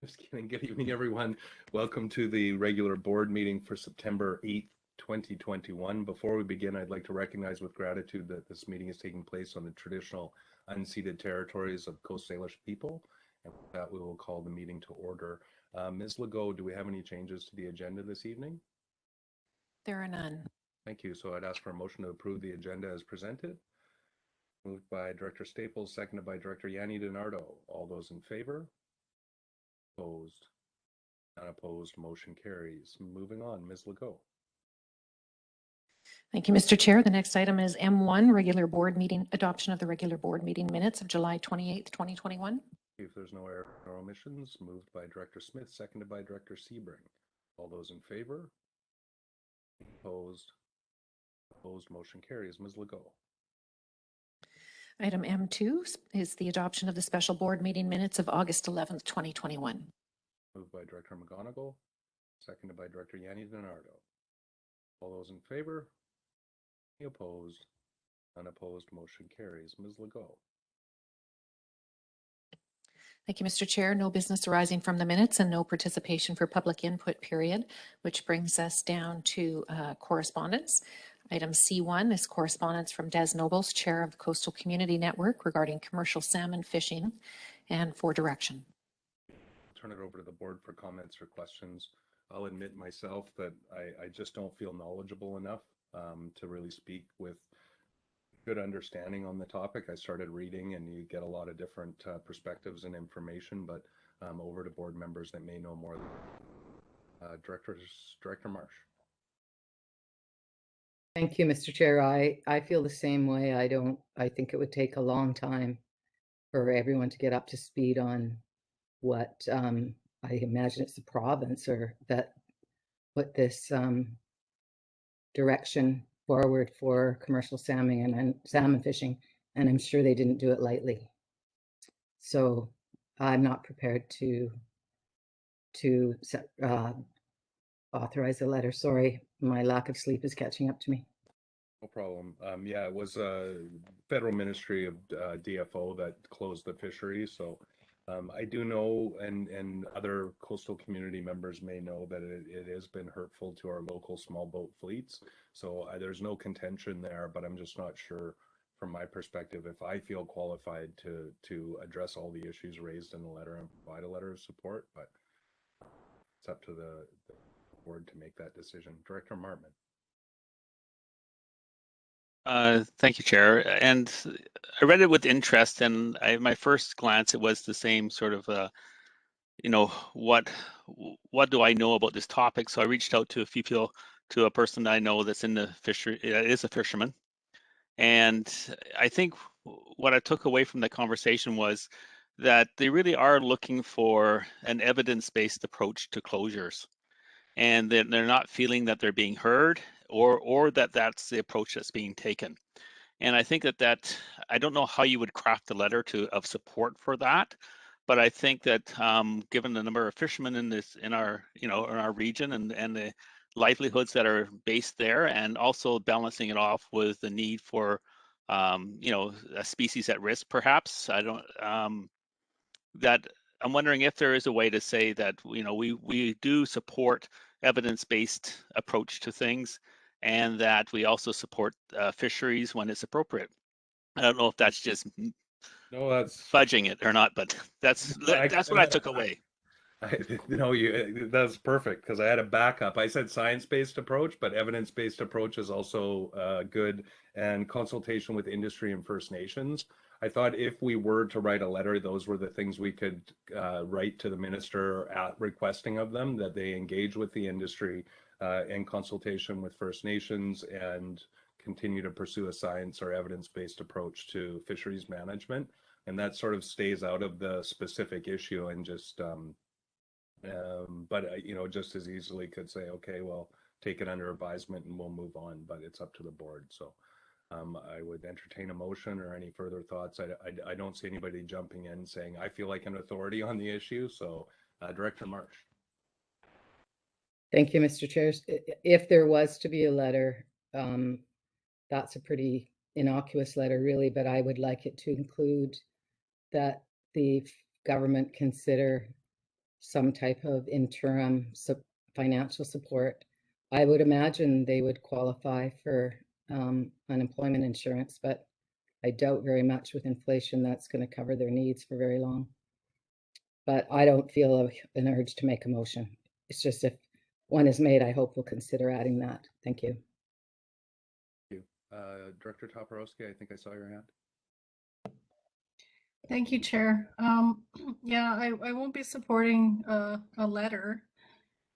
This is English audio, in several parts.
Just kidding. Good evening, everyone. Welcome to the regular board meeting for September 8th, 2021. Before we begin, I'd like to recognize with gratitude that this meeting is taking place on the traditional unceded territories of Coast Salish people. And with that, we will call the meeting to order. Ms. Legault, do we have any changes to the agenda this evening? There are none. Thank you. So I'd ask for a motion to approve the agenda as presented. Moved by Director Staples, seconded by Director Yanni DiNardo. All those in favor? Opposed? Unopposed, motion carries. Moving on, Ms. Legault. Thank you, Mr. Chair. The next item is M1, regular board meeting, adoption of the regular board meeting minutes of July 28th, 2021. If there's no error or omissions, moved by Director Smith, seconded by Director Sebring. All those in favor? Opposed? Opposed, motion carries. Ms. Legault. Item M2 is the adoption of the special board meeting minutes of August 11th, 2021. Moved by Director McGonigal, seconded by Director Yanni DiNardo. All those in favor? Any opposed? Unopposed, motion carries. Ms. Legault. Thank you, Mr. Chair. No business arising from the minutes and no participation for public input period, which brings us down to correspondence. Item C1 is correspondence from Des Nobles, Chair of the Coastal Community Network, regarding commercial salmon fishing and for direction. Turn it over to the board for comments or questions. I'll admit myself that I just don't feel knowledgeable enough to really speak with good understanding on the topic. I started reading and you get a lot of different perspectives and information, but over to board members that may know more. Director Marsh. Thank you, Mr. Chair. I feel the same way. I think it would take a long time for everyone to get up to speed on what I imagine it's the province or that put this direction forward for commercial salmon and salmon fishing, and I'm sure they didn't do it lightly. So I'm not prepared to authorize a letter. Sorry, my lack of sleep is catching up to me. No problem. Yeah, it was Federal Ministry of DFO that closed the fishery. So I do know, and other coastal community members may know, that it has been hurtful to our local small boat fleets. So there's no contention there, but I'm just not sure from my perspective if I feel qualified to address all the issues raised in the letter and provide a letter of support. But it's up to the board to make that decision. Director Martman. Thank you, Chair. And I read it with interest, and my first glance, it was the same sort of, what do I know about this topic? So I reached out to a few people, to a person that I know that's in the fishery, is a fisherman. And I think what I took away from the conversation was that they really are looking for an evidence-based approach to closures, and they're not feeling that they're being heard, or that that's the approach that's being taken. And I think that I don't know how you would craft a letter of support for that, but I think that given the number of fishermen in our region and the livelihoods that are based there, and also balancing it off with the need for a species at risk, perhaps, that I'm wondering if there is a way to say that we do support evidence-based approach to things, and that we also support fisheries when it's appropriate. I don't know if that's just fudging it or not, but that's what I took away. That's perfect, because I had a backup. I said science-based approach, but evidence-based approach is also good, and consultation with industry and First Nations. I thought if we were to write a letter, those were the things we could write to the minister requesting of them, that they engage with the industry in consultation with First Nations and continue to pursue a science or evidence-based approach to fisheries management. And that sort of stays out of the specific issue, and just but just as easily could say, okay, well, take it under advisement and we'll move on, but it's up to the board. So I would entertain a motion or any further thoughts. I don't see anybody jumping in saying I feel like an authority on the issue. So Director Marsh. Thank you, Mr. Chair. If there was to be a letter, that's a pretty innocuous letter, really, but I would like it to include that the government consider some type of interim financial support. I would imagine they would qualify for unemployment insurance, but I doubt very much with inflation that's going to cover their needs for very long. But I don't feel an urge to make a motion. It's just if one is made, I hope we'll consider adding that. Thank you. Thank you. Director Toporowski, I think I saw your hand. Thank you, Chair. Yeah, I won't be supporting a letter.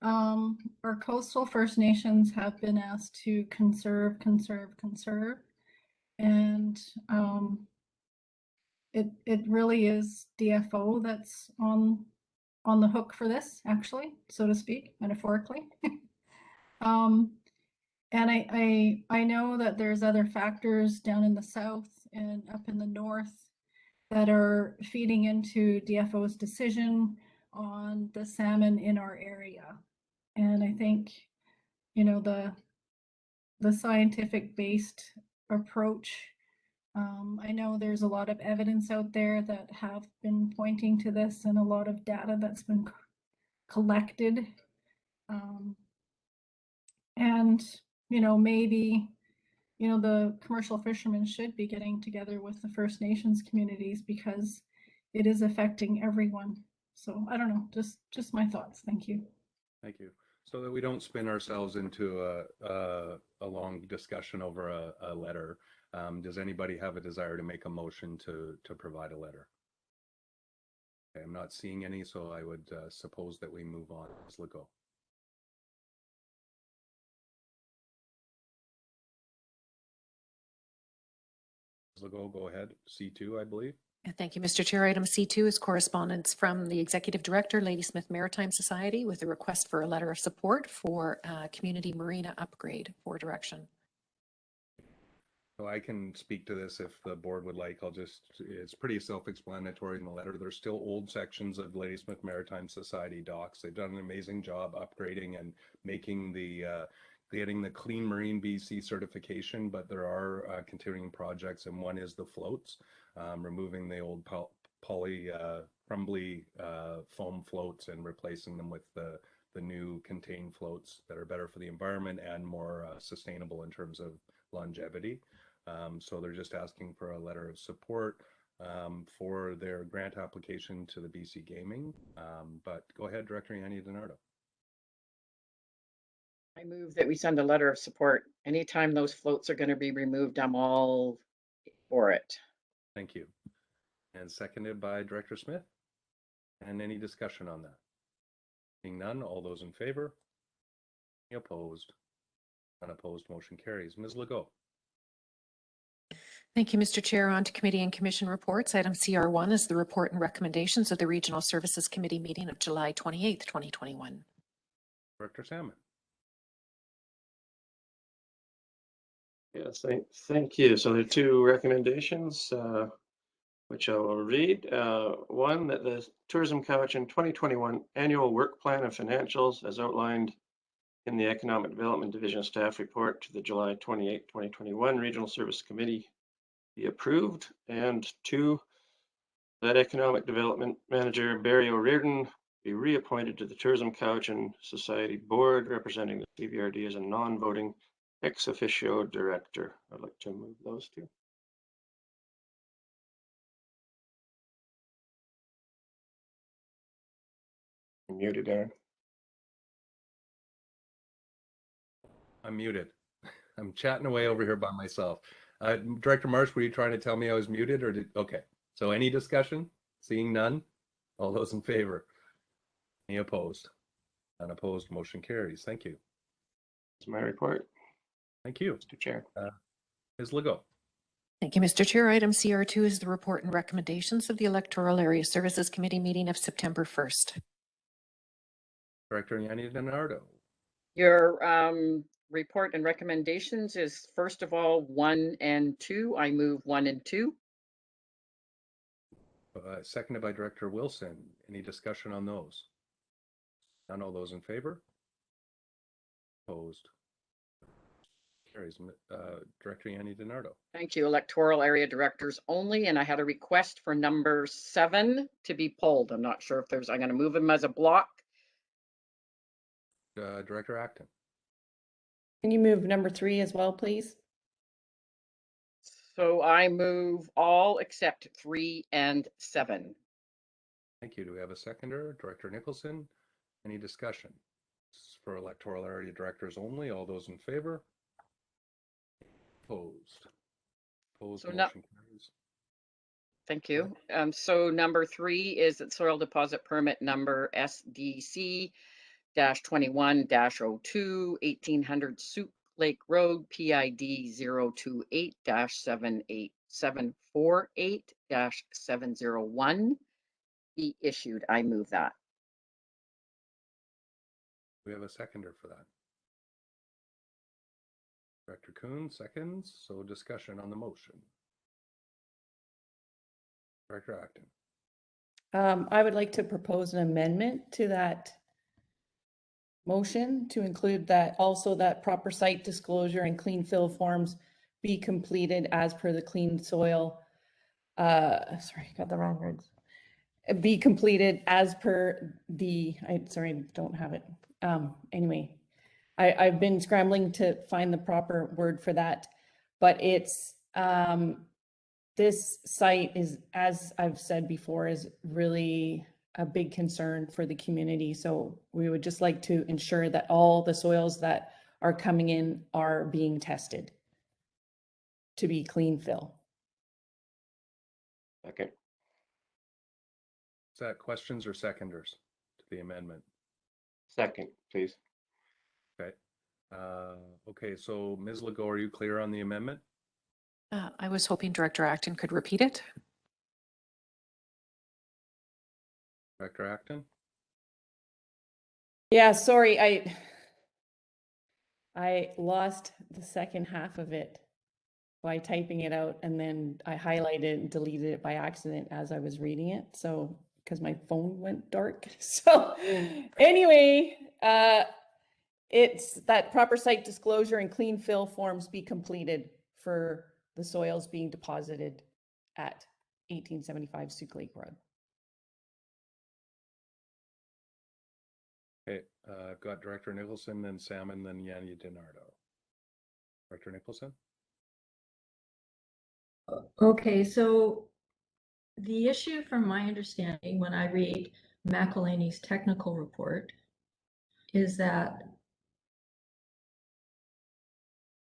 Our coastal First Nations have been asked to conserve. And it really is DFO that's on the hook for this, actually, so to speak, metaphorically. And I know that there's other factors down in the south and up in the north that are feeding into DFO's decision on the salmon in our area. And I think, you know, the scientific based approach, I know there's a lot of evidence out there that have been pointing to this and a lot of data that's been collected. And, you know, maybe, you know, the commercial fishermen should be getting together with the First Nations communities because it is affecting everyone. So I don't know, just my thoughts. Thank you. Thank you. So that we don't spin ourselves into a long discussion over a letter, does anybody have a desire to make a motion to provide a letter? Okay, I'm not seeing any, so I would suppose that we move on. Ms. Legault. Ms. Legault, go ahead. C2, I believe. Thank you, Mr. Chair. Item C2 is correspondence from the Executive Director, Ladysmith Maritime Society, with a request for a letter of support for community marina upgrade for direction. So I can speak to this if the board would like. It's pretty self-explanatory in the letter. There's still old sections of Ladysmith Maritime Society docks. They've done an amazing job upgrading and making getting the Clean Marine BC certification, but there are continuing projects, and one is the floats, removing the old poly crumbly foam floats and replacing them with the new contained floats that are better for the environment and more sustainable in terms of longevity. So they're just asking for a letter of support for their grant application to the BC Gaming. But go ahead, Director Yanni DiNardo. I move that we send a letter of support. Anytime those floats are going to be removed, I'm all for it. Thank you. And seconded by Director Smith. And any discussion on that? Seeing none, all those in favor? Any opposed? Unopposed, motion carries. Ms. Legault. Thank you, Mr. Chair. On to committee and commission reports. Item CR1 is the report and recommendations of the Regional Services Committee meeting of July 28th, 2021. Director Salmon. Yes, thank you. So there are two recommendations, which I will read. One, that the Tourism Cowichan 2021 annual work plan and financials as outlined in the Economic Development Division staff report to the July 28, 2021 Regional Service Committee be approved. And two, that Economic Development Manager Barry O'Riordan be reappointed to the Tourism Cowichan Society Board representing the CVRD as a non-voting ex officio director. I'd like to move those two. You're muted, Aaron. I'm muted. I'm chatting away over here by myself. Director Marsh, were you trying to tell me I was muted or okay. So any discussion? Seeing none? All those in favor? Any opposed? Unopposed, motion carries. Thank you. That's my report. Thank you. Mr. Chair. Ms. Legault. Thank you, Mr. Chair. Item CR2 is the report and recommendations of the Electoral Area Services Committee meeting of September 1st. Director Yanni DiNardo. Your report and recommendations is first of all 1 and 2. I move 1 and 2. Seconded by Director Wilson. Any discussion on those? None. All those in favor? Opposed? Carries. Director Yanni DiNardo. Thank you. Electoral area directors only, and I had a request for number 7 to be pulled. I'm not sure if there's, I'm gonna move them as a block. Director Acton. Can you move number 3 as well, please? So I move all except 3 and 7. Thank you. Do we have a seconder? Director Nicholson. Any discussion? This is for electoral area directors only. All those in favor? Opposed? Opposed, So no- motion carries. Thank you. So number 3 is that soil deposit permit number SDC -21-02, 1800 Soup Lake Road, PID 028-748-701 be issued. I move that. We have a seconder for that. Director Kuhn, seconds. So discussion on the motion. Director Acton. I would like to propose an amendment to that motion to include that also that proper site disclosure and clean fill forms be completed as per the clean soil. Sorry, got the wrong words. Be completed as per the, sorry, don't have it. Anyway, I've been scrambling to find the proper word for that, but it's, this site is, as I've said before, is really a big concern for the community. So we would just like to ensure that all the soils that are coming in are being tested to be clean fill. Second. Is that questions or seconders to the amendment? Second, please. Okay. Okay, so Ms. Legault, are you clear on the amendment? I was hoping Director Acton could repeat it. Director Acton? Yeah, sorry, I lost the second half of it by typing it out, and then I highlighted and deleted it by accident as I was reading it. So, because my phone went dark. So anyway, it's that proper site disclosure and clean fill forms be completed for the soils being deposited at 1875 Sioux Lake Road. Okay, I've got Director Nicholson, then Salmon, then Yanni DiNardo. Director Nicholson? Okay, so the issue from my understanding when I read McElhaney's technical report is that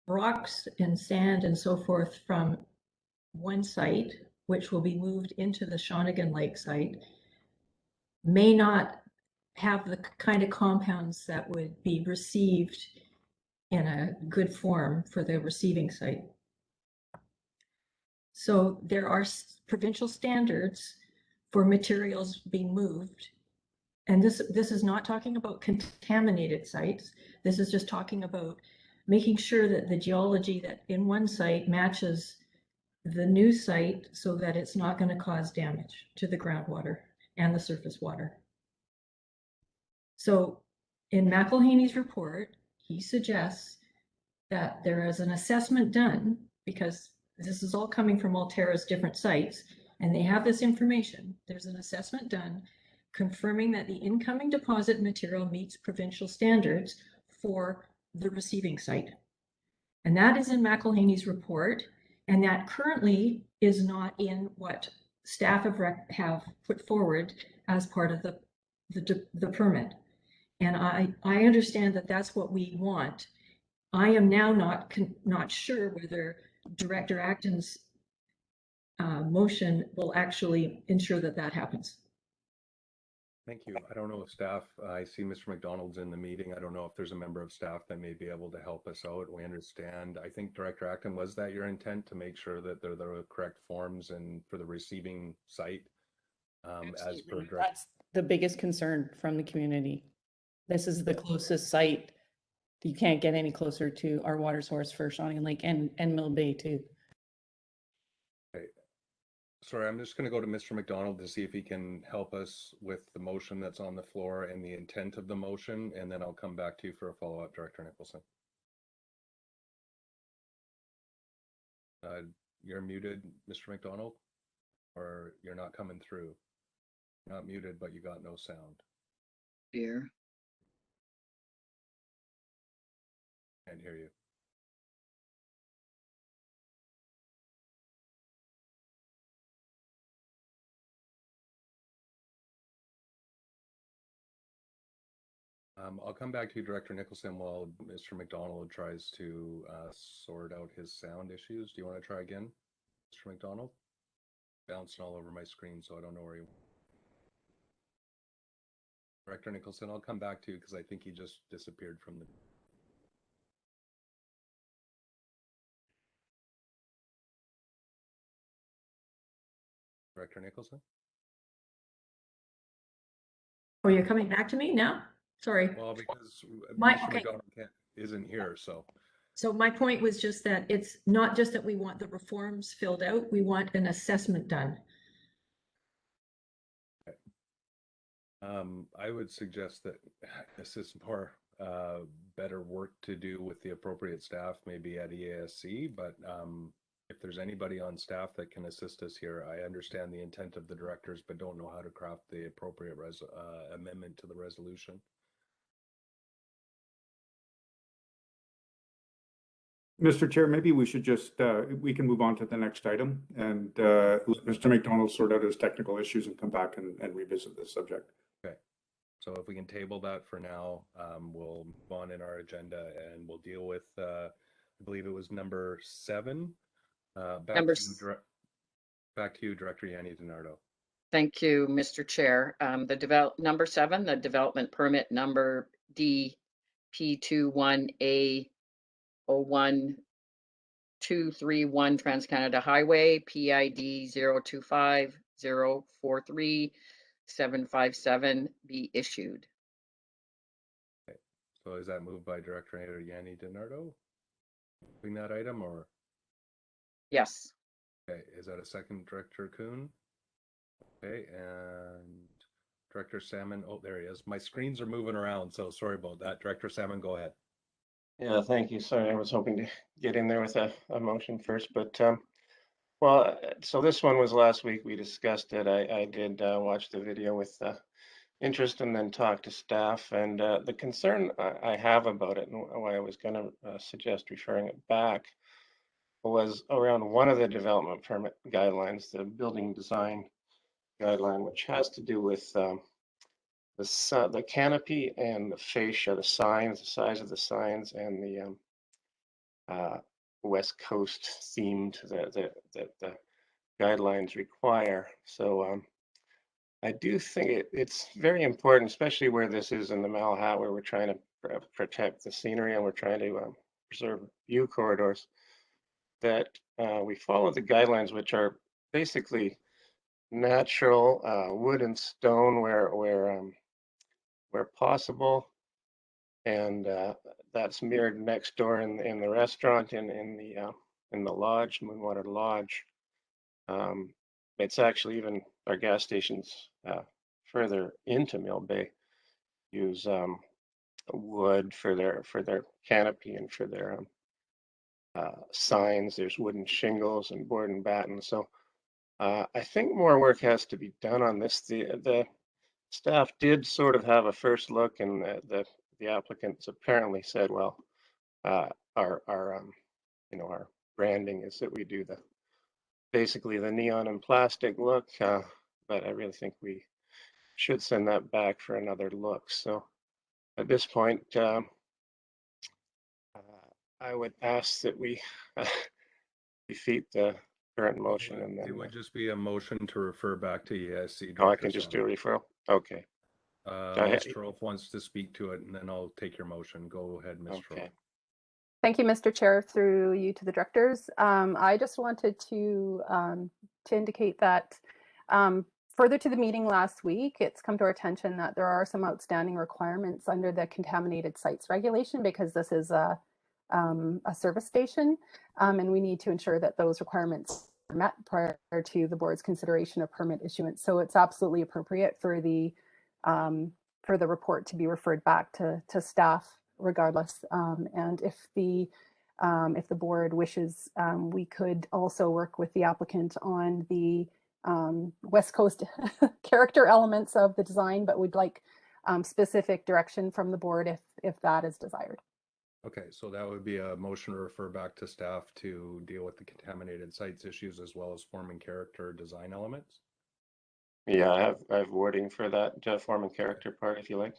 rocks and sand and so forth from one site, which will be moved into the Shawnigan Lake site, may not have the kind of compounds that would be received in a good form for the receiving site. So there are provincial standards for materials being moved. And this is not talking about contaminated sites. This is just talking about making sure that the geology that in one site matches the new site so that it's not going to cause damage to the groundwater and the surface water. So in McElhaney's report, he suggests that there is an assessment done, because this is all coming from Alterra's different sites, and they have this information. There's an assessment done confirming that the incoming deposit material meets provincial standards for the receiving site. And that is in McElhaney's report, and that currently is not in what staff have put forward as part of the permit. And I understand that that's what we want. I am now not sure whether Director Acton's motion will actually ensure that that happens. Thank you. I don't know if staff, I see Mr. McDonald's in the meeting. I don't know if there's a member of staff that may be able to help us out. We understand. I think Director Acton, was that your intent to make sure that they're the correct forms and for the receiving site? As per direct. That's the biggest concern from the community. This is the closest site. You can't get any closer to our water source for Shawnigan Lake and Mill Bay too. Okay. Sorry, I'm just going to go to Mr. McDonald to see if he can help us with the motion that's on the floor and the intent of the motion, and then I'll come back to you for a follow-up, Director Nicholson. You're muted, Mr. McDonald, or you're not coming through. You're not muted, but you got no sound. Here. Can't hear you. I'll come back to you, Director Nicholson, while Mr. McDonald tries to sort out his sound issues. Do you want to try again, Mr. McDonald? Bouncing all over my screen, so I don't know where you. Director Nicholson, I'll come back to you because I think he just disappeared from the. Director Nicholson? Oh, you're coming back to me now? Sorry. Well, because My- Mr. okay. McDonald isn't here, so. So my point was just that it's not just that we want the reforms filled out, we want an assessment done. I would suggest that this is more better work to do with the appropriate staff, maybe at EASC, but if there's anybody on staff that can assist us here, I understand the intent of the directors, but don't know how to craft the appropriate amendment to the resolution. Mr. Chair, maybe we should just, we can move on to the next item and let Mr. McDonald sort out his technical issues and come back and revisit this subject. Okay. So if we can table that for now, we'll move on in our agenda and we'll deal with, I believe it was number 7. Back to you, Director Yanni DiNardo. Thank you, Mr. Chair. Number 7, the development permit number DP21A 01231 Trans-Canada Highway, PID 025043757 be issued. Okay. So is that moved by Director Yanni DiNardo? Moving that item, or? Yes. Okay, is that a second, Director Kuhn? Okay, and Director Salmon, oh, there he is. My screens are moving around, so sorry about that. Director Salmon, go ahead. Yeah, thank you. Sorry, I was hoping to get in there with a motion first, but well, so this one was last week. We discussed it. I did watch the video with interest and then talk to staff. And the concern I have about it and why I was going to suggest referring it back was around one of the development permit guidelines, the building design guideline, which has to do with the canopy and the fascia, the signs, the size of the signs, and the West Coast themed that the guidelines require. So I do think it's very important, especially where this is in the Malahat, where we're trying to protect the scenery and we're trying to preserve view corridors, that we follow the guidelines, which are basically natural wood and stone where possible, and that's mirrored next door in the restaurant in the lodge, Moonwater Lodge. It's actually even our gas stations further into Mill Bay use wood for their canopy and for their signs. There's wooden shingles and board and batten. So I think more work has to be done on this. The staff did sort of have a first look, and the applicants apparently said, well, our branding is that we do basically the neon and plastic look, but I really think we should send that back for another look. So at this point, I would ask that we defeat the current motion, and then it would just be a motion to refer back to EASC. I can just do a referral. Okay. Ms. Trolf wants to speak to it, and then I'll take your motion. Go ahead, Ms. Trolf. Thank you, Mr. Chair, through you to the directors. I just wanted to indicate that further to the meeting last week, it's come to our attention that there are some outstanding requirements under the contaminated sites regulation, because this is a service station, and we need to ensure that those requirements are met prior to the board's consideration of permit issuance. So it's absolutely appropriate for the report to be referred back to staff regardless. And if the if the board wishes, we could also work with the applicant on the West Coast character elements of the design, but we'd like specific direction from the board if that is desired. Okay, so that would be a motion to refer back to staff to deal with the contaminated sites issues as well as form and character design elements. Yeah, I have wording for that form and character part if you like.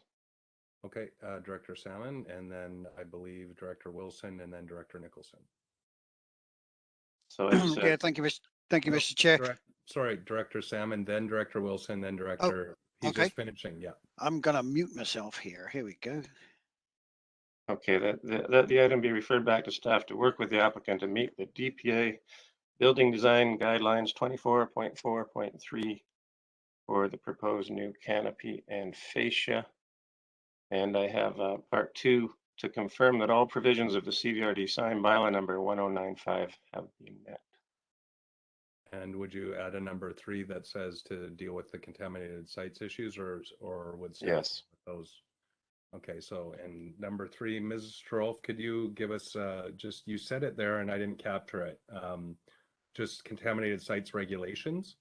Okay, Director Salmon, and then I believe Director Wilson, and then Director Nicholson. So it's, Yeah, thank you, No, Mr. Chair. Sorry, Director Salmon, then Director Wilson, then Director. He's okay. just finishing. Yeah. I'm gonna mute myself here. Here we go. okay, that the item be referred back to staff to work with the applicant to meet the DPA building design guidelines 24.4.3 for the proposed new canopy and fascia. And I have part 2 to confirm that all provisions of the CVRD sign bylaw number 1095 have been met. And would you add a number 3 that says to deal with the contaminated sites issues, or would staff Yes. with those? Okay, so and number 3, Ms. Trolf, could you give us just, you said it there and I didn't capture it. Just contaminated sites regulations?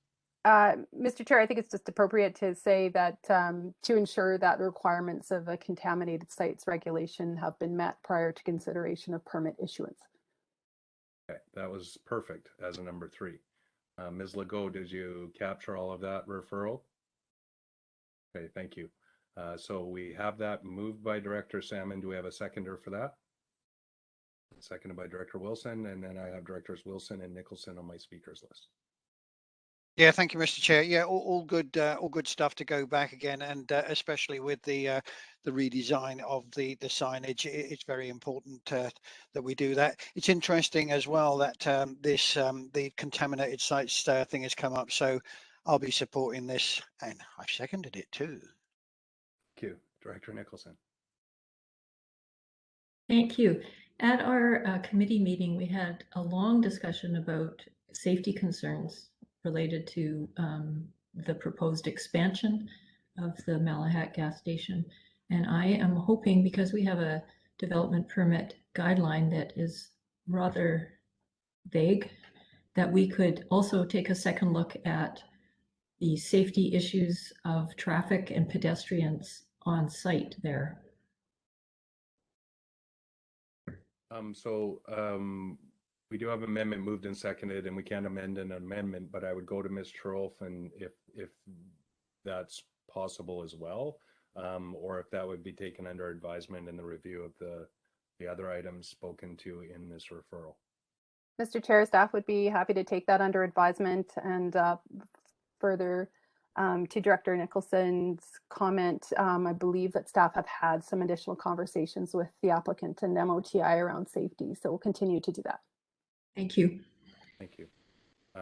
Mr. Chair, I think it's just appropriate to say that to ensure that the requirements of a contaminated sites regulation have been met prior to consideration of permit issuance. Okay, that was perfect as a number 3. Ms. Legault, did you capture all of that referral? Okay, thank you. So we have that moved by Director Salmon. Do we have a seconder for that? Seconded by Director Wilson, and then I have Directors Wilson and Nicholson on my speakers list. Yeah, thank you, Mr. Chair. Yeah, all good stuff to go back again, and especially with the redesign of the signage, it's very important that we do that. It's interesting as well that the contaminated sites thing has come up, so I'll be supporting this, and I've seconded it too. Thank you, Director Nicholson. Thank you. At our committee meeting, we had a long discussion about safety concerns related to the proposed expansion of the Malahat gas station. And I am hoping, because we have a development permit guideline that is rather vague, that we could also take a second look at the safety issues of traffic and pedestrians on site there. We do have amendment moved and seconded, and we can't amend an amendment, but I would go to Ms. Trolf, and if that's possible as well, or if that would be taken under advisement in the review of the other items spoken to in this referral. Mr. Chair, staff would be happy to take that under advisement, and further to Director Nicholson's comment, I believe that staff have had some additional conversations with the applicant and MOTI around safety, so we'll continue to do that. Thank you. Thank you.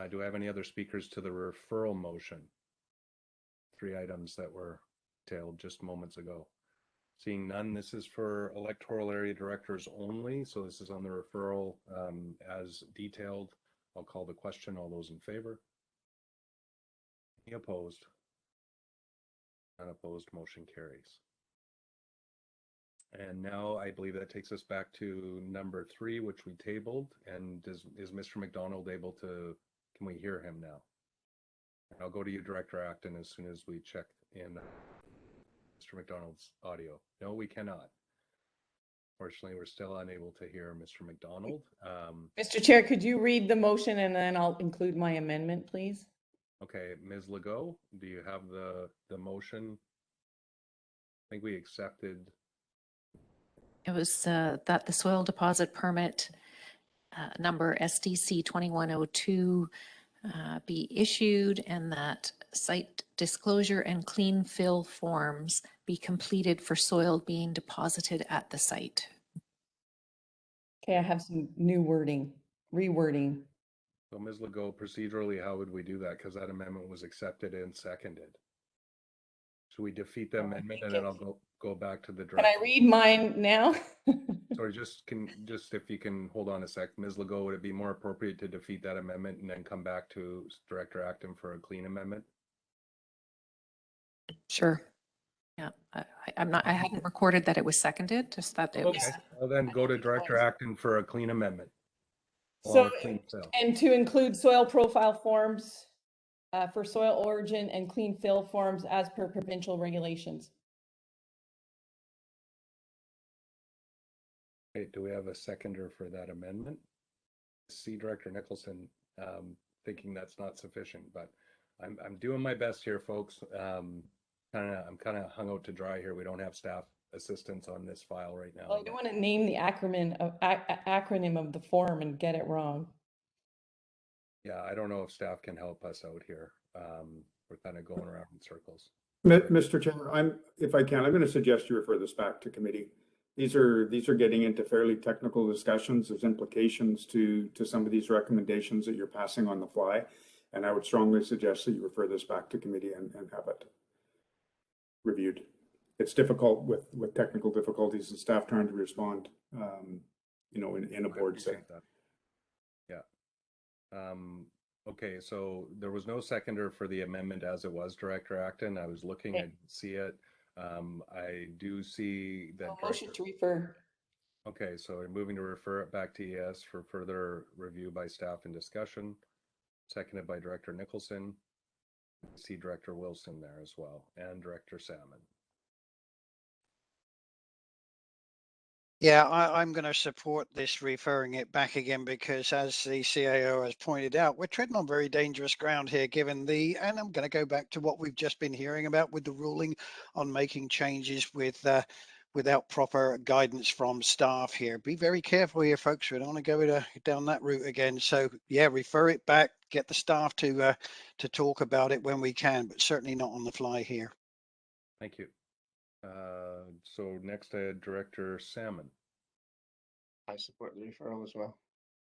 Do I have any other speakers to the referral motion? 3 items that were tabled just moments ago. Seeing none, this is for electoral area directors only. So this is on the referral as detailed. I'll call the question. All those in favor? Any opposed? Unopposed, motion carries. And now I believe that takes us back to number 3, which we tabled. And is Mr. McDonald able to, can we hear him now? I'll go to you, Director Acton, as soon as we check in Mr. McDonald's audio. No, we cannot. Fortunately, we're still unable to hear Mr. McDonald. Mr. Chair, could you read the motion and then I'll include my amendment, please? Okay, Ms. Legault, do you have the motion? I think we accepted. It was that the soil deposit permit number SDC 2102 be issued, and that site disclosure and clean fill forms be completed for soil being deposited at the site. Okay, I have some new wording, rewording. So Ms. Legault, procedurally, how would we do that? Because that amendment was accepted and seconded. Should we defeat the amendment and then I'll go back to the director? Can I read mine now? Sorry, just if you can hold on a sec, Ms. Legault, would it be more appropriate to defeat that amendment and then come back to Director Acton for a clean amendment? Sure. Yeah, I hadn't recorded that it was seconded, just that it was. Okay, well then go to Director Acton for a clean amendment. along So, with clean fill. and to include soil profile forms for soil origin and clean fill forms as per provincial regulations. Okay, do we have a seconder for that amendment? See Director Nicholson thinking that's not sufficient, but I'm doing my best here, folks. I'm kind of hung out to dry here. We don't have staff assistance on this file right now. Well, I don't want to name the acronym of the form and get it wrong. Yeah, I don't know if staff can help us out here. We're kind of going around in circles. Mr. Chair, if I can, I'm going to suggest you refer this back to committee. These are getting into fairly technical discussions. There's implications to some of these recommendations that you're passing on the fly. And I would strongly suggest that you refer this back to committee and have it reviewed. It's difficult with technical difficulties and staff trying to respond, in a board setting. Yeah. Okay, so there was no seconder for the amendment as it was, Director Acton. I was looking, I didn't see it. I do see that. Motion to refer. Okay, so we're moving to refer it back to ES for further review by staff and discussion. Seconded by Director Nicholson. See Director Wilson there as well, and Director Salmon. Yeah, I'm going to support this referring it back again because, as the CAO has pointed out, we're treading on very dangerous ground here, given and I'm going to go back to what we've just been hearing about with the ruling on making changes without proper guidance from staff here. Be very careful here, folks. We don't want to go down that route again. So yeah, refer it back, get the staff to talk about it when we can, but certainly not on the fly here. Thank you. So next, Director Salmon. I support the referral as well.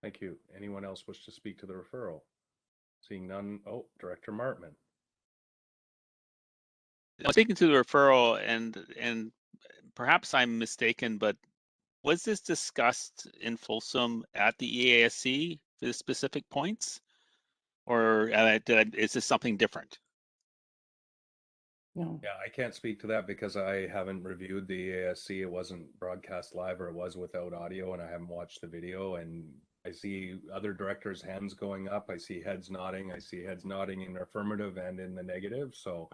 Thank you. Anyone else wish to speak to the referral? Seeing none. Oh, Director Martman. I'm speaking to the referral, and perhaps I'm mistaken, but was this discussed in Folsom at the EASC for the specific points, or is this something different? No. Yeah, I can't speak to that because I haven't reviewed the EASC. It wasn't broadcast live, or it was without audio, and I haven't watched the video. And I see other directors' hands going up. I see heads nodding. I see heads nodding in the affirmative and in the negative. So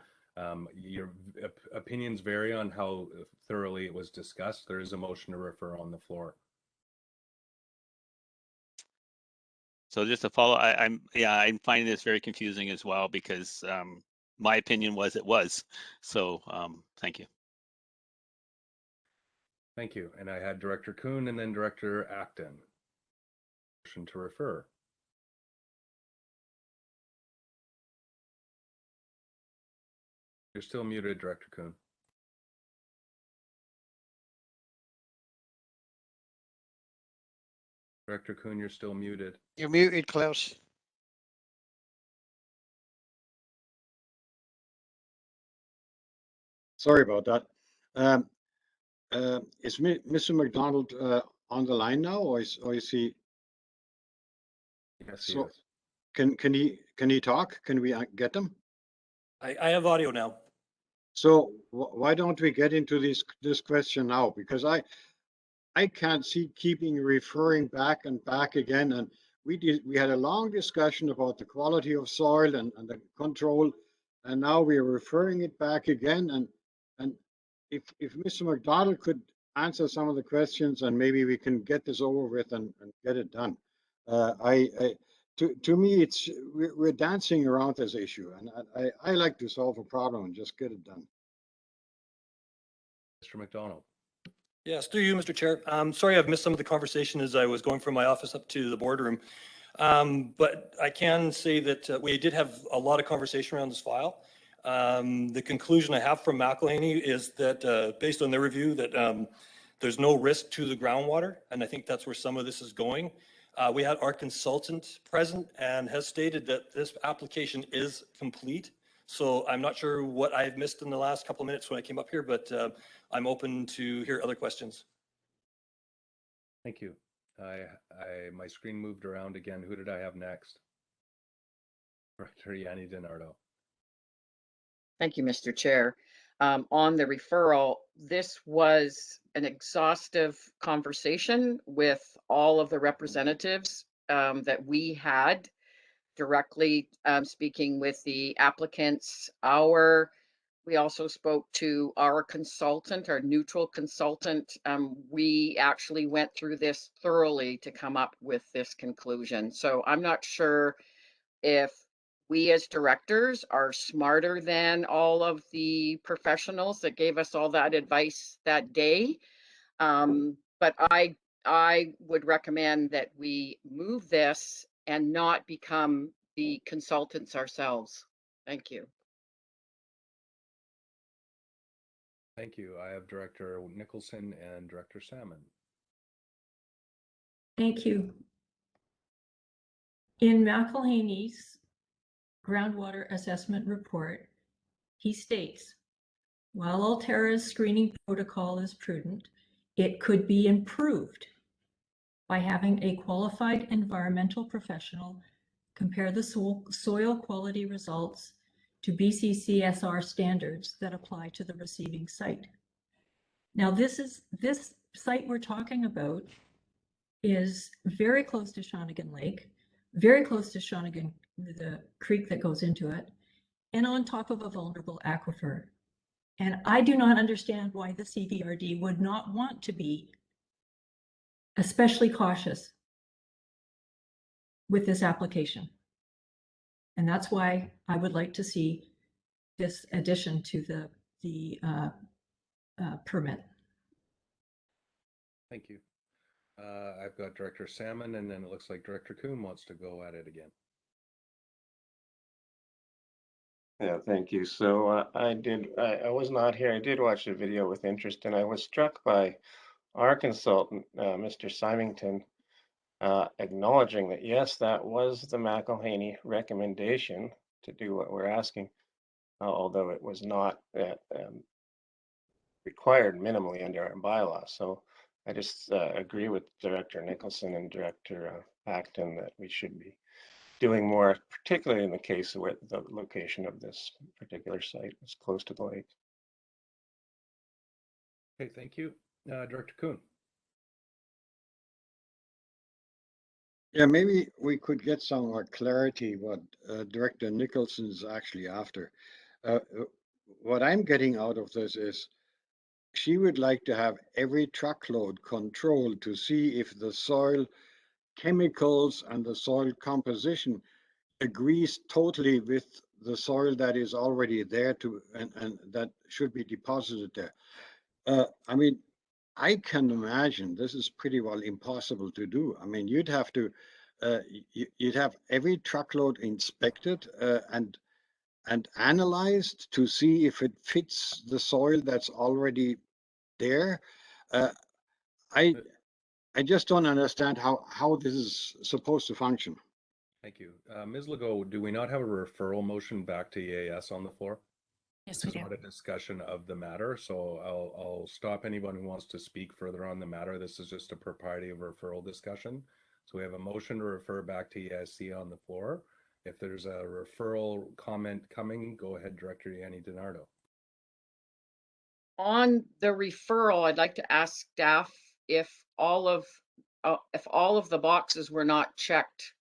your opinions vary on how thoroughly it was discussed. There is a motion to refer on the floor. So just to follow, I'm finding this very confusing as well because my opinion was it was. So thank you. Thank you. And I had Director Kuhn and then Director Acton. Motion to refer. You're still muted, Director Kuhn. Director Kuhn, you're still muted. You're muted, Klaus. Sorry about that. Is Mr. McDonald on the line now, or is he? Yes, So, can he talk? Can we get him? I have audio now. So why don't we get into this question now? Because I can't see keeping referring back and back again. And we had a long discussion about the quality of soil and the control, and now we are referring it back again. And if Mr. McDonald could answer some of the questions, and maybe we can get this over with and get it done. To me, we're dancing around this issue, and I like to solve a problem and just get it done. Mr. McDonald. Yes, through you, Mr. Chair. Sorry, I've missed some of the conversation as I was going from my office up to the boardroom. But I can say that we did have a lot of conversation around this file. The conclusion I have from McElhaney is that based on their review that there's no risk to the groundwater. And I think that's where some of this is going. We had our consultant present and has stated that this application is complete. So I'm not sure what I've missed in the last couple of minutes when I came up here, but I'm open to hear other questions. Thank you. My screen moved around again. Who did I have next? Director Yanni DiNardo. Thank you, Mr. Chair. on the referral, this was an exhaustive conversation with all of the representatives that we had directly speaking with the applicants. We also spoke to our consultant, our neutral consultant. We actually went through this thoroughly to come up with this conclusion. So I'm not sure if we as directors are smarter than all of the professionals that gave us all that advice that day. But I would recommend that we move this and not become the consultants ourselves. Thank you. Thank you. I have Director Nicholson and Director Salmon. Thank you. In McElhaney's groundwater assessment report, he states, while Altera's screening protocol is prudent, it could be improved by having a qualified environmental professional compare the soil quality results to BCCSR standards that apply to the receiving site. Now, this site we're talking about is very close to Shawnigan Lake, very close to Shawnigan, the creek that goes into it, and on top of a vulnerable aquifer. And I do not understand why the CVRD would not want to be especially cautious with this application. And that's why I would like to see this addition to the permit. Thank you. I've got Director Salmon, and then it looks like Director Kuhn wants to go at it again. Yeah, thank you. So I was not here. I did watch the video with interest, and I was struck by our consultant, Mr. Symington, acknowledging that, yes, that was the McElhaney recommendation to do what we're asking, although it was not required minimally under our bylaw. So I just agree with Director Nicholson and Director Acton that we should be doing more, particularly in the case where the location of this particular site is close to the lake. Okay, thank you. Director Kuhn. Yeah, maybe we could get some more clarity what Director Nicholson is actually after. What I'm getting out of this is she would like to have every truckload controlled to see if the soil chemicals and the soil composition agrees totally with the soil that is already there and that should be deposited there. I mean, I can imagine this is pretty well impossible to do. I mean, you'd have to, you'd have every truckload inspected and analyzed to see if it fits the soil that's already there. I just don't understand how this is supposed to function. Thank you. Ms. Legault, do we not have a referral motion back to EAS on the floor? Yes, This we is do. not a discussion of the matter, so I'll stop anyone who wants to speak further on the matter. This is just a propriety of referral discussion. So we have a motion to refer back to EIC on the floor. If there's a referral comment coming, go ahead, Director Yanni DiNardo. On the referral, I'd like to ask staff if all of the boxes were not checked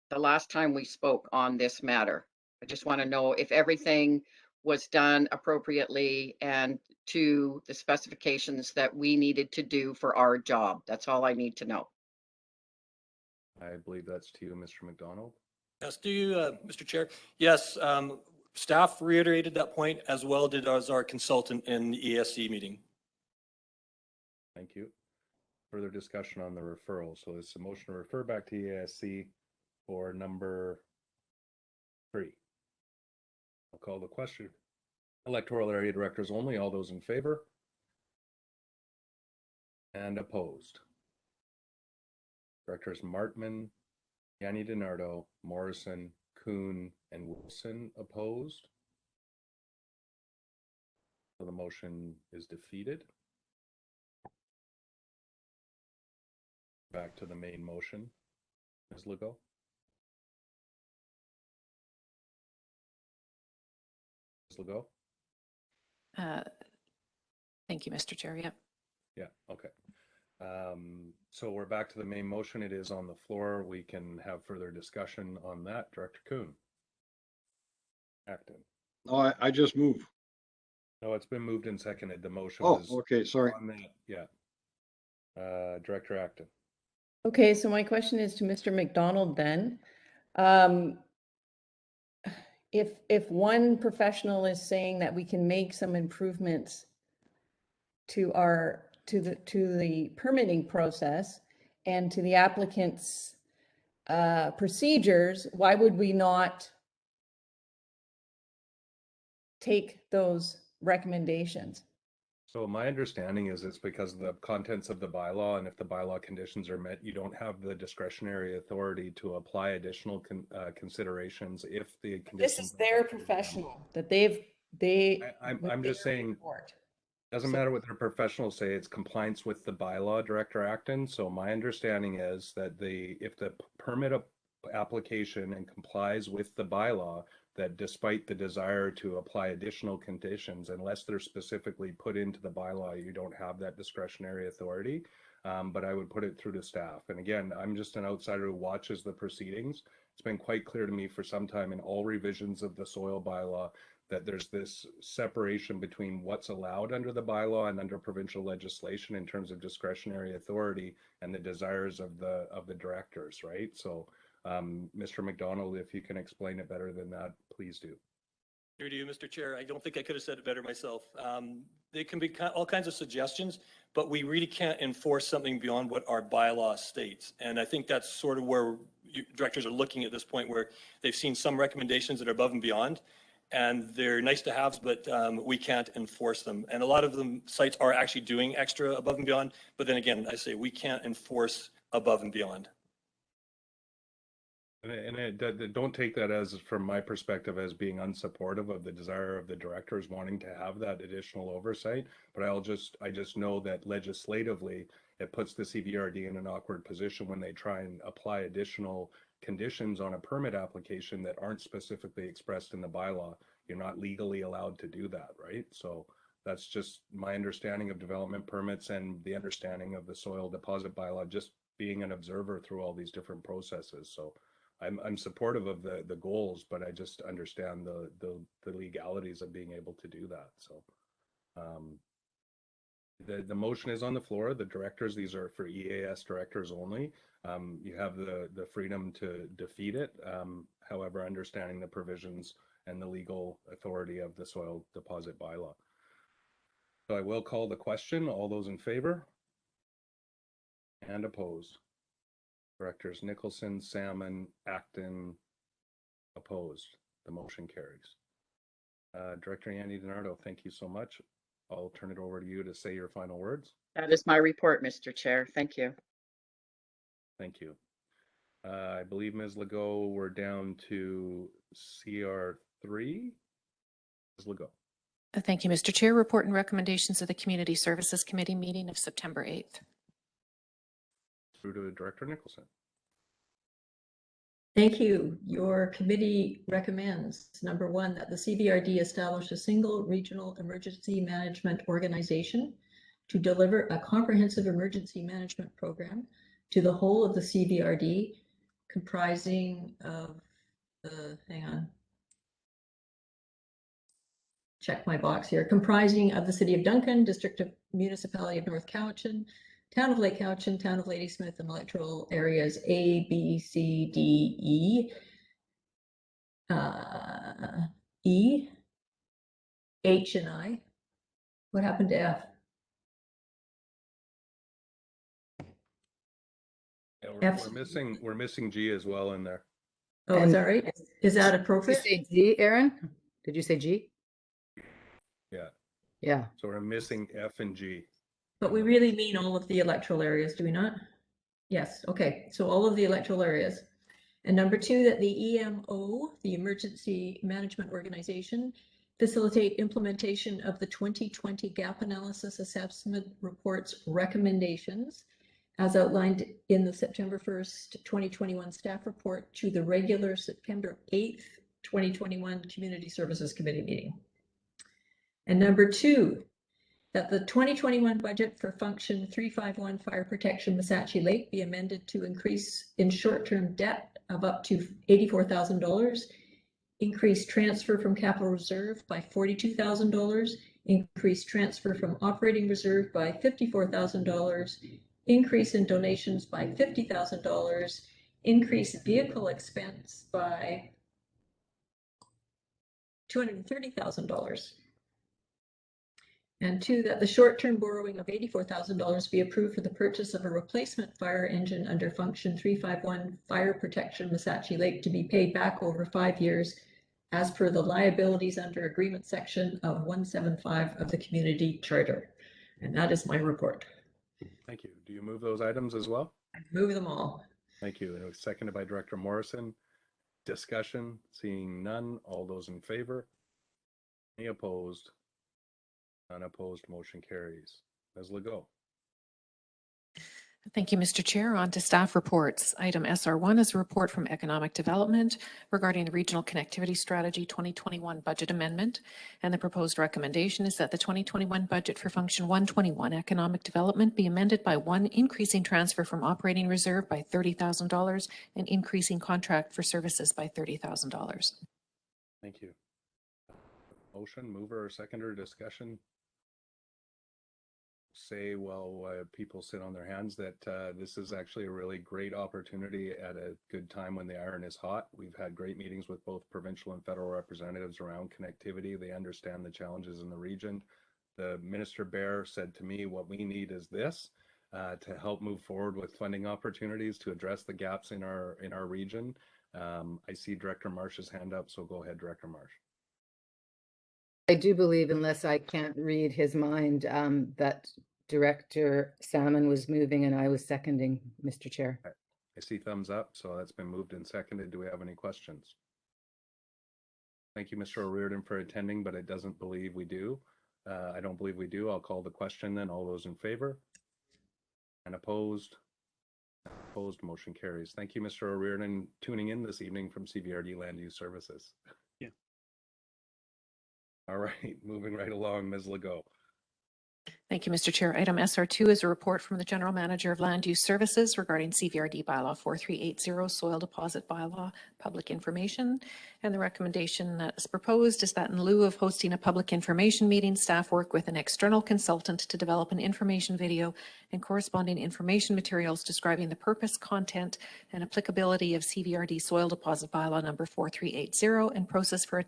the last time we spoke on this matter. I just want to know if everything was done appropriately and to the specifications that we needed to do for our job. That's all I need to know. I believe that's to you, Mr. McDonald. Yes, to you, Mr. Chair. Yes, staff reiterated that point as well did as our consultant in the ESC meeting. Thank you. Further discussion on the referral. So it's a motion to refer back to EASC for number 3. I'll call the question. Electoral area directors only. All those in favor? And opposed? Directors Martman, Yanni DiNardo, Morrison, Kuhn, and Wilson opposed. So the motion is defeated. Back to the main motion. Ms. Legault. Ms. Legault. Thank you, Mr. Chair. Yeah. Yeah, okay. So we're back to the main motion. It is on the floor. We can have further discussion on that. Director Kuhn. Acton. No, I just move. No, it's been moved and seconded. The motion Oh, was okay, sorry. on that. Yeah. Director Acton. Okay, so my question is to Mr. McDonald then. If one professional is saying that we can make some improvements to the permitting process and to the applicant's procedures, why would we not take those recommendations? So my understanding is it's because of the contents of the bylaw, and if the bylaw conditions are met, you don't have the discretionary authority to apply additional considerations if the conditions. This is their professional that I'm just saying, doesn't matter what their professionals say, it's compliance with the bylaw, Director Acton. So my understanding is that if the permit application and complies with the bylaw, that despite the desire to apply additional conditions, unless they're specifically put into the bylaw, you don't have that discretionary authority. But I would put it through to staff. And again, I'm just an outsider who watches the proceedings. It's been quite clear to me for some time in all revisions of the soil bylaw that there's this separation between what's allowed under the bylaw and under provincial legislation in terms of discretionary authority and the desires of the directors, right? So Mr. McDonald, if you can explain it better than that, please do. Here to you, Mr. Chair. I don't think I could have said it better myself. They can be all kinds of suggestions, but we really can't enforce something beyond what our bylaw states. And I think that's sort of where directors are looking at this point, where they've seen some recommendations that are above and beyond, and they're nice to have, but we can't enforce them. And a lot of them sites are actually doing extra above and beyond, but then again, I say we can't enforce above and beyond. And don't take that as, from my perspective, as being unsupportive of the desire of the directors wanting to have that additional oversight. But I just know that legislatively, it puts the CVRD in an awkward position when they try and apply additional conditions on a permit application that aren't specifically expressed in the bylaw. You're not legally allowed to do that, right? So that's just my understanding of development permits and the understanding of the soil deposit bylaw, just being an observer through all these different processes. So I'm supportive of the goals, but I just understand the legalities of being able to do that. So the motion is on the floor. The directors, these are for EAS directors only. You have the freedom to defeat it. However, understanding the provisions and the legal authority of the soil deposit bylaw. So I will call the question. All those in favor? And opposed? Directors Nicholson, Salmon, Acton, opposed. The motion carries. Director Yanni DiNardo, thank you so much. I'll turn it over to you to say your final words. That is my report, Mr. Chair. Thank you. Thank you. I believe Ms. Legault, we're down to CR3. Ms. Legault. Thank you, Mr. Chair. Report and recommendations of the Community Services Committee meeting of September 8th. Through to Director Nicholson. Thank you. Your committee recommends, number one, that the CVRD establish a single regional emergency management organization to deliver a comprehensive emergency management program to the whole of the CVRD, comprising of check my box here, comprising of the City of Duncan, District of Municipality of North Cowichan, Town of Lake Cowichan, Town of Ladysmith, and electoral areas A, B, C, D, E, H, and I. What happened to F? Yeah, we're missing G as well in there. Oh, is that right? Is that appropriate? Did you say G, Aaron? Did you say G? Yeah. Yeah. So we're missing F and G. But we really mean all of the electoral areas, do we not? Yes, okay, so all of the electoral areas. And number two, that the EMO, the Emergency Management Organization, facilitate implementation of the 2020 Gap Analysis Assessment Report's recommendations as outlined in the September 1st, 2021 staff report to the regular September 8th, 2021 Community Services Committee meeting. And number 2, that the 2021 budget for Function 351 Fire Protection Missachi Lake be amended to increase in short-term debt of up to $84,000, increase transfer from capital reserve by $42,000, increase transfer from operating reserve by $54,000, increase in donations by $50,000, increase vehicle expense by $230,000. And 2, that the short-term borrowing of $84,000 be approved for the purchase of a replacement fire engine under Function 351 Fire Protection Missachi Lake to be paid back over 5 years as per the liabilities under agreement section of 175 of the community charter. And that is my report. Thank you. Do you move those items as well? I move them all. Thank you. And it was seconded by Director Morrison. Discussion, seeing none. All those in favor? Any opposed? Unopposed, motion carries. Ms. Legault. Thank you, Mr. Chair. On to staff reports. Item SR1 is a report from Economic Development regarding the Regional Connectivity Strategy 2021 budget amendment. And the proposed recommendation is that the 2021 budget for Function 121 Economic Development be amended by 1, increasing transfer from operating reserve by $30,000 and increasing contract for services by $30,000. Thank you. Motion, mover or seconder, discussion? Say while people sit on their hands that this is actually a really great opportunity at a good time when the iron is hot. We've had great meetings with both provincial and federal representatives around connectivity. They understand the challenges in the region. The Minister Bear said to me, what we need is this to help move forward with funding opportunities to address the gaps in our region. I see Director Marsh's hand up, so go ahead, Director Marsh. I do believe, unless I can't read his mind, that Director Salmon was moving and I was seconding, Mr. Chair. I see thumbs up, so that's been moved and seconded. Do we have any questions? Thank you, Mr. O'Riordan, for attending, but I don't believe we do. I'll call the question then. All those in favor? And opposed? Opposed, motion carries. Thank you, Mr. O'Riordan, tuning in this evening from CVRD Land Use Services. Yeah. All right, moving right along, Ms. Legault. Thank you, Mr. Chair. Item SR2 is a report from the General Manager of Land Use Services regarding CVRD Bylaw 4380, Soil Deposit Bylaw, Public Information. And the recommendation that is proposed is that in lieu of hosting a public information meeting, staff work with an external consultant to develop an information video and corresponding information materials describing the purpose, content, and applicability of CVRD Soil Deposit Bylaw number 4380 and process for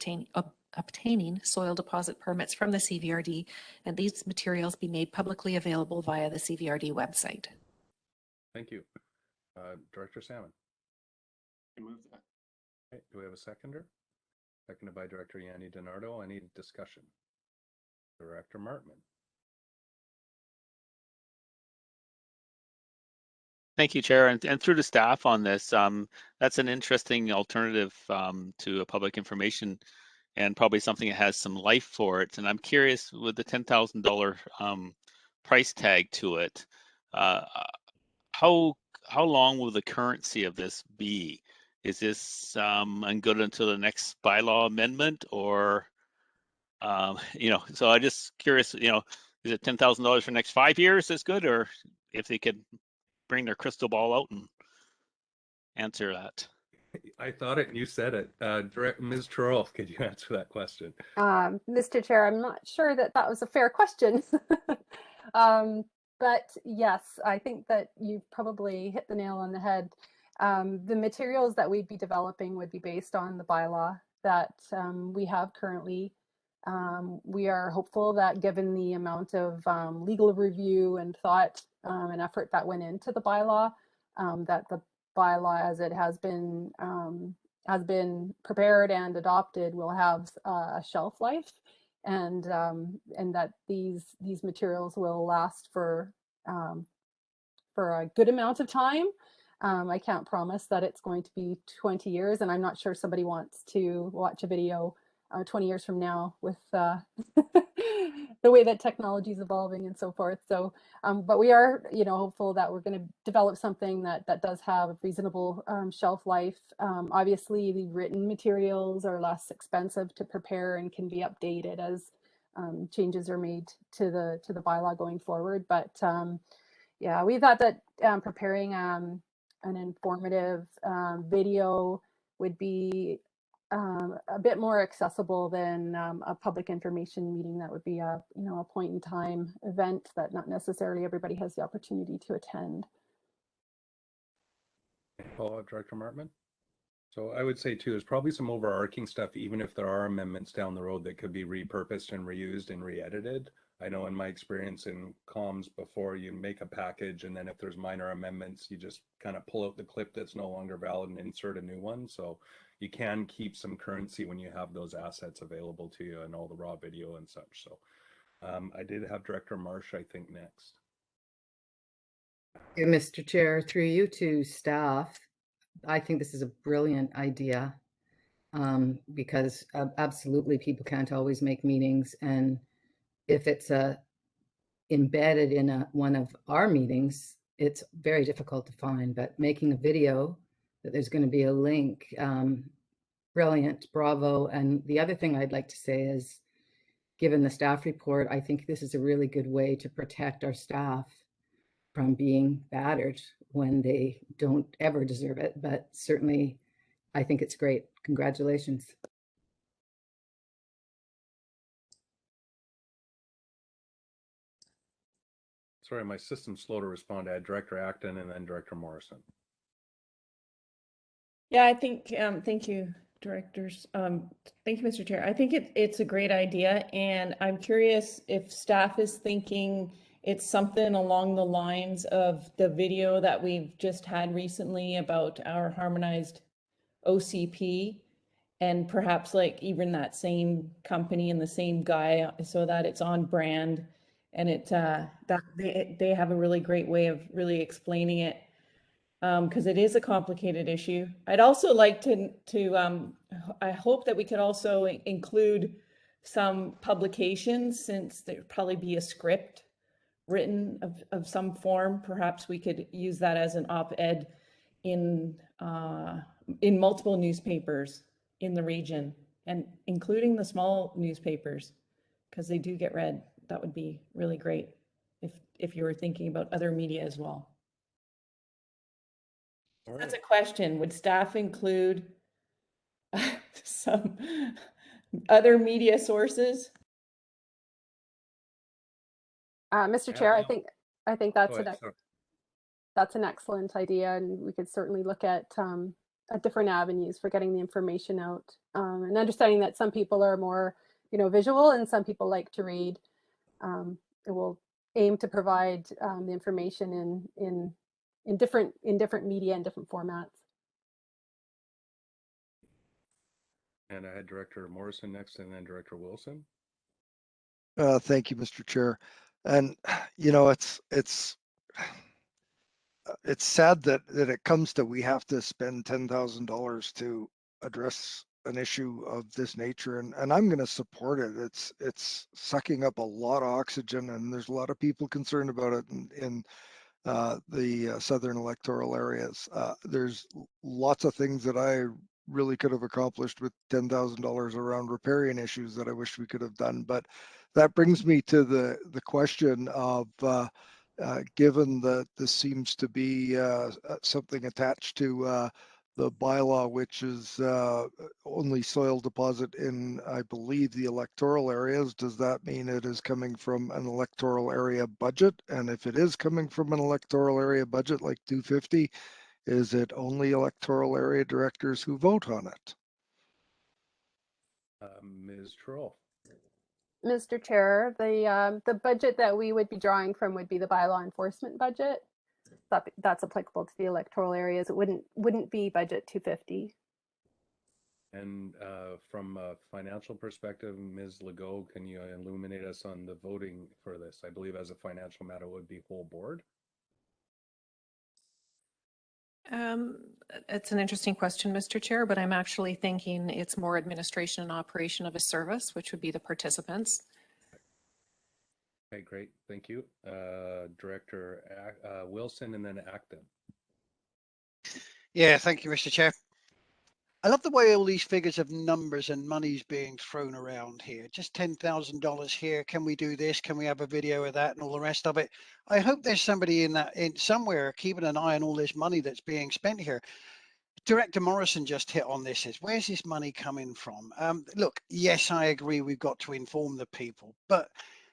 obtaining soil deposit permits from the CVRD, and these materials be made publicly available via the CVRD website. Thank you. Director Salmon. I move that. Okay, do we have a seconder? Seconded by Director Yanni DiNardo. Any discussion? Director Martman. Thank you, Chair, and through the staff on this. That's an interesting alternative to a public information, and probably something that has some life for it. And I'm curious, with the $10,000 price tag to it, how long will the currency of this be? Is this good until the next bylaw amendment, or So I'm just curious, is it $10,000 for the next 5 years is good, or if they could bring their crystal ball out and answer that? I thought it and you said it. Ms. Terrell, could you answer that question? Mr. Chair, I'm not sure that was a fair question. But yes, I think that you've probably hit the nail on the head. The materials that we'd be developing would be based on the bylaw that we have currently. We are hopeful that given the amount of legal review and thought and effort that went into the bylaw, that the bylaw as it has been prepared and adopted will have a shelf life, and that these materials will last for a good amount of time. I can't promise that it's going to be 20 years, and I'm not sure somebody wants to watch a video 20 years from now with the way that technology is evolving and so forth. So, but we are, hopeful that we're going to develop something that does have a reasonable shelf life. Obviously, the written materials are less expensive to prepare and can be updated as changes are made to the bylaw going forward. But yeah, we thought that preparing an informative video would be a bit more accessible than a public information meeting that would be a a point in time event that not necessarily everybody has the opportunity to attend. Follow up, Director Martman? So I would say too, there's probably some overarching stuff, even if there are amendments down the road that could be repurposed and reused and re-edited. I know in my experience in comms before, you make a package and then if there's minor amendments, you just kind of pull out the clip that's no longer valid and insert a new one. So you can keep some currency when you have those assets available to you and all the raw video and such. So I did have Director Marsh, I think, next. Mr. Chair, through you to staff, I think this is a brilliant idea because absolutely people can't always make meetings, and if it's embedded in one of our meetings, it's very difficult to find. But making a video that there's going to be a link, brilliant, bravo. And the other thing I'd like to say is, given the staff report, I think this is a really good way to protect our staff from being battered when they don't ever deserve it. But certainly, I think it's great. Congratulations. Sorry, my system's slow to respond. I had Director Acton and then Director Morrison. Yeah, I think, thank you, directors. Thank you, Mr. Chair. I think it's a great idea, and I'm curious if staff is thinking it's something along the lines of the video that we've just had recently about our harmonized OCP, and perhaps like even that same company and the same guy, so that it's on brand, and that they have a really great way of really explaining it, because it is a complicated issue. I'd also like to I hope that we could also include some publications, since there'd probably be a script written of some form. Perhaps we could use that as an op-ed in multiple newspapers in the region, and including the small newspapers, because they do get read. That would be really great if you were thinking about other media as well. All That's right. a question. Would staff include some other media sources? Mr. Yeah, Chair, no. I think that's Go ahead, sorry. that's an excellent idea, and we could certainly look at different avenues for getting the information out, and understanding that some people are more visual and some people like to read. It will aim to provide the information in different media and different formats. And I had Director Morrison next and then Director Wilson. Thank you, Mr. Chair. And it's sad that it comes to we have to spend $10,000 to address an issue of this nature, and I'm going to support it. It's sucking up a lot of oxygen, and there's a lot of people concerned about it in the southern electoral areas. There's lots of things that I really could have accomplished with $10,000 around riparian issues that I wish we could have done. But that brings me to the question of given that this seems to be something attached to the bylaw, which is only soil deposit in, I believe, the electoral areas. Does that mean it is coming from an electoral area budget? And if it is coming from an electoral area budget like 250, is it only electoral area directors who vote on it? Ms. Troll. Mr. Chair, the budget that we would be drawing from would be the bylaw enforcement budget. That's applicable to the electoral areas. It wouldn't be budget 250. And from a financial perspective, Ms. Legault, can you illuminate us on the voting for this? I believe as a financial matter it would be whole board. It's an interesting question, Mr. Chair, but I'm actually thinking it's more administration and operation of a service, which would be the participants. Okay, great. Thank you. Director Wilson and then Acton. Yeah, thank you, Mr. Chair. I love the way all these figures of numbers and money's being thrown around here. Just $10,000 here. Can we do this? Can we have a video of that and all the rest of it? I hope there's somebody in somewhere keeping an eye on all this money that's being spent here. Director Morrison just hit on this. Is where's this money coming from? Look, yes, I agree. We've got to inform the people, but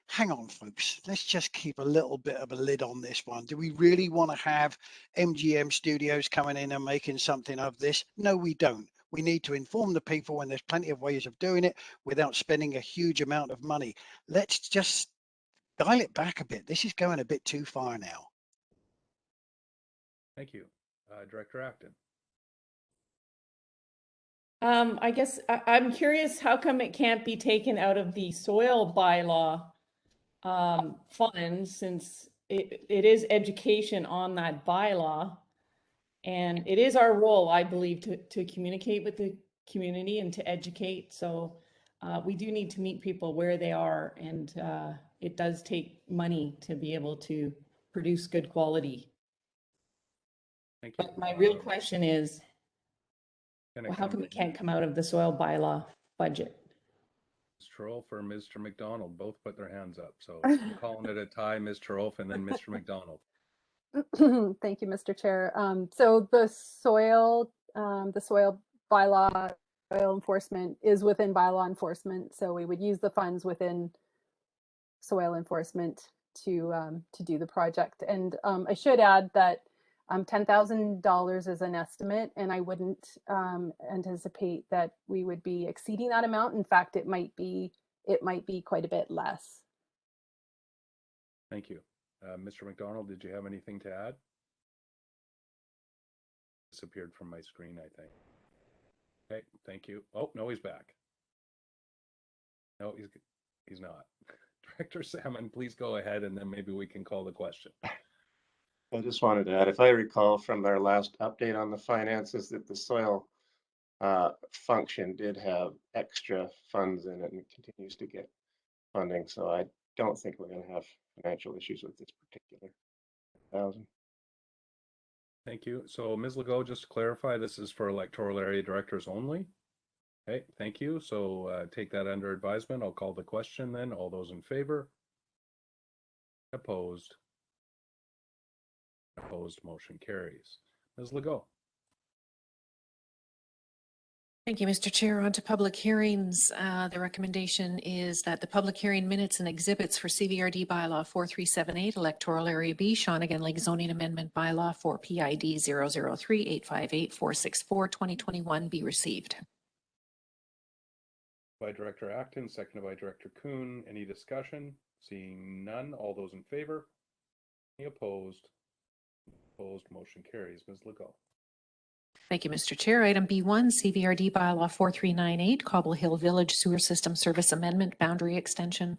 hang on, folks. Let's just keep a little bit of a lid on this one. Do we really want to have MGM Studios coming in and making something of this? No, we don't. We need to inform the people, and there's plenty of ways of doing it without spending a huge amount of money. Let's just dial it back a bit. This is going a bit too far now. Thank you. Director Acton. I guess I'm curious, how come it can't be taken out of the soil bylaw funds, since it is education on that bylaw? And it is our role, I believe, to communicate with the community and to educate. So we do need to meet people where they are, and it does take money to be able to produce good quality. Thank you. But my real question is, Can I well, how come come to it can't come out of the soil bylaw budget? Ms. Trolf or Mr. McDonald? Both put their hands up. So I'm calling it a tie, Ms. Trolf, and then Mr. McDonald. Thank you, Mr. Chair. So the soil bylaw, soil enforcement is within bylaw enforcement. So we would use the funds within soil enforcement to do the project. And I should add that $10,000 is an estimate, and I wouldn't anticipate that we would be exceeding that amount. In fact, it might be quite a bit less. Thank you. Mr. McDonald, did you have anything to add? Disappeared from my screen, I think. Okay, thank you. Oh, no, he's back. No, he's not. Director Salmon, please go ahead, and then maybe we can call the question. I just wanted to add, if I recall from our last update on the finances, that the soil function did have extra funds in it and continues to get funding. So I don't think we're going to have financial issues with this particular 1,000. Thank you. So Ms. Legault, just to clarify, this is for electoral area directors only? Okay, thank you. So take that under advisement. I'll call the question then. All those in favor? Opposed? Opposed, motion carries. Ms. Legault. Thank you, Mr. Chair. On to public hearings. The recommendation is that the public hearing minutes and exhibits for CVRD bylaw 4378 electoral area B, Shawnigan Lake zoning amendment bylaw for PID 003-858-464-2021 be received. By Director Acton, seconded by Director Kuhn. Any discussion? Seeing none. All those in favor? Any opposed? Opposed, motion carries. Ms. Legault. Thank you, Mr. Chair. Item B1, CVRD bylaw 4398, Cobble Hill Village Sewer System Service Amendment Boundary Extension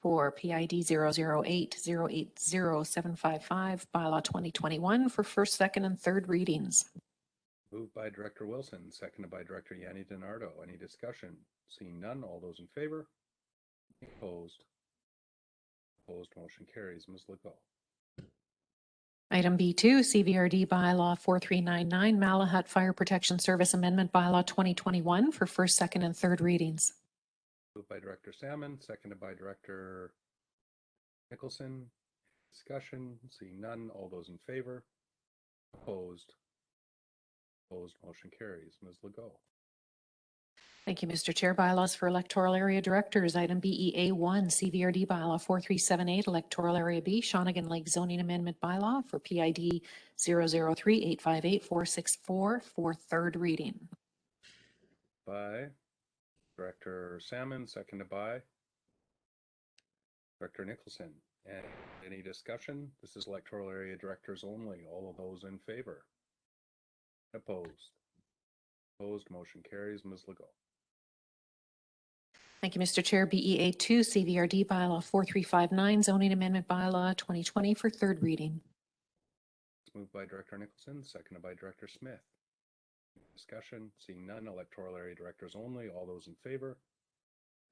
for PID 008-080-755, bylaw 2021 for first, second, and third readings. Moved by Director Wilson, seconded by Director Yanni DiNardo. Any discussion? Seeing none. All those in favor? Any opposed? Opposed, motion carries. Ms. Legault. Item B2, CVRD bylaw 4399, Malahat Fire Protection Service Amendment bylaw 2021 for first, second, and third readings. Moved by Director Salmon, seconded by Director Nicholson. Discussion, seeing none. All those in favor? Opposed? Opposed, motion carries. Ms. Legault. Thank you, Mr. Chair. Bylaws for electoral area directors. Item BEA1, CVRD bylaw 4378, electoral area B, Shawnigan Lake zoning amendment bylaw for PID 003-858-464 for third reading. By Director Salmon, seconded by Director Nicholson. And any discussion? This is electoral area directors only. All of those in favor? Opposed? Opposed, motion carries. Ms. Legault. Thank you, Mr. Chair. BEA2, CVRD bylaw 4359, zoning amendment bylaw 2020 for third reading. It's moved by Director Nicholson, seconded by Director Smith. Discussion, seeing none. Electoral area directors only. All those in favor?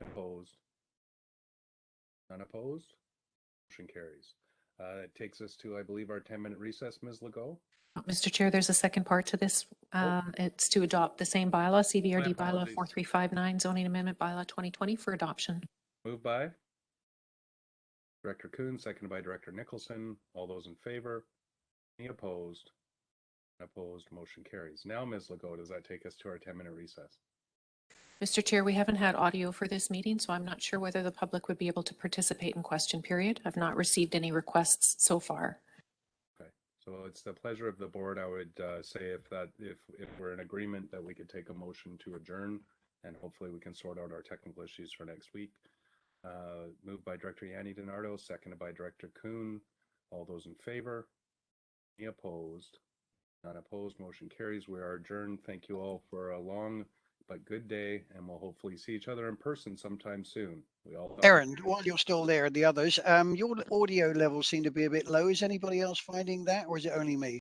Opposed? None opposed? Motion carries. It takes us to, I believe, our 10-minute recess, Ms. Legault. Mr. Chair, there's a second part to this. It's to adopt the same bylaw, CVRD bylaw apologies. 4359, zoning amendment bylaw 2020 for adoption. Moved by Director Kuhn, seconded by Director Nicholson. All those in favor? Any opposed? Opposed, motion carries. Now, Ms. Legault, does that take us to our 10-minute recess? Mr. Chair, we haven't had audio for this meeting, so I'm not sure whether the public would be able to participate in question period. I've not received any requests so far. Okay, so it's the pleasure of the board. I would say if we're in agreement that we could take a motion to adjourn, and hopefully we can sort out our technical issues for next week. Moved by Director Yanni DiNardo, seconded by Director Kuhn. All those in favor? Any opposed? Not opposed, motion carries. We are adjourned. Thank you all for a long but good day, and we'll hopefully see each other in person sometime soon. We all Aaron, while you're still there, the others, your audio levels seem to be a bit low. Is anybody else finding that, or is it only me?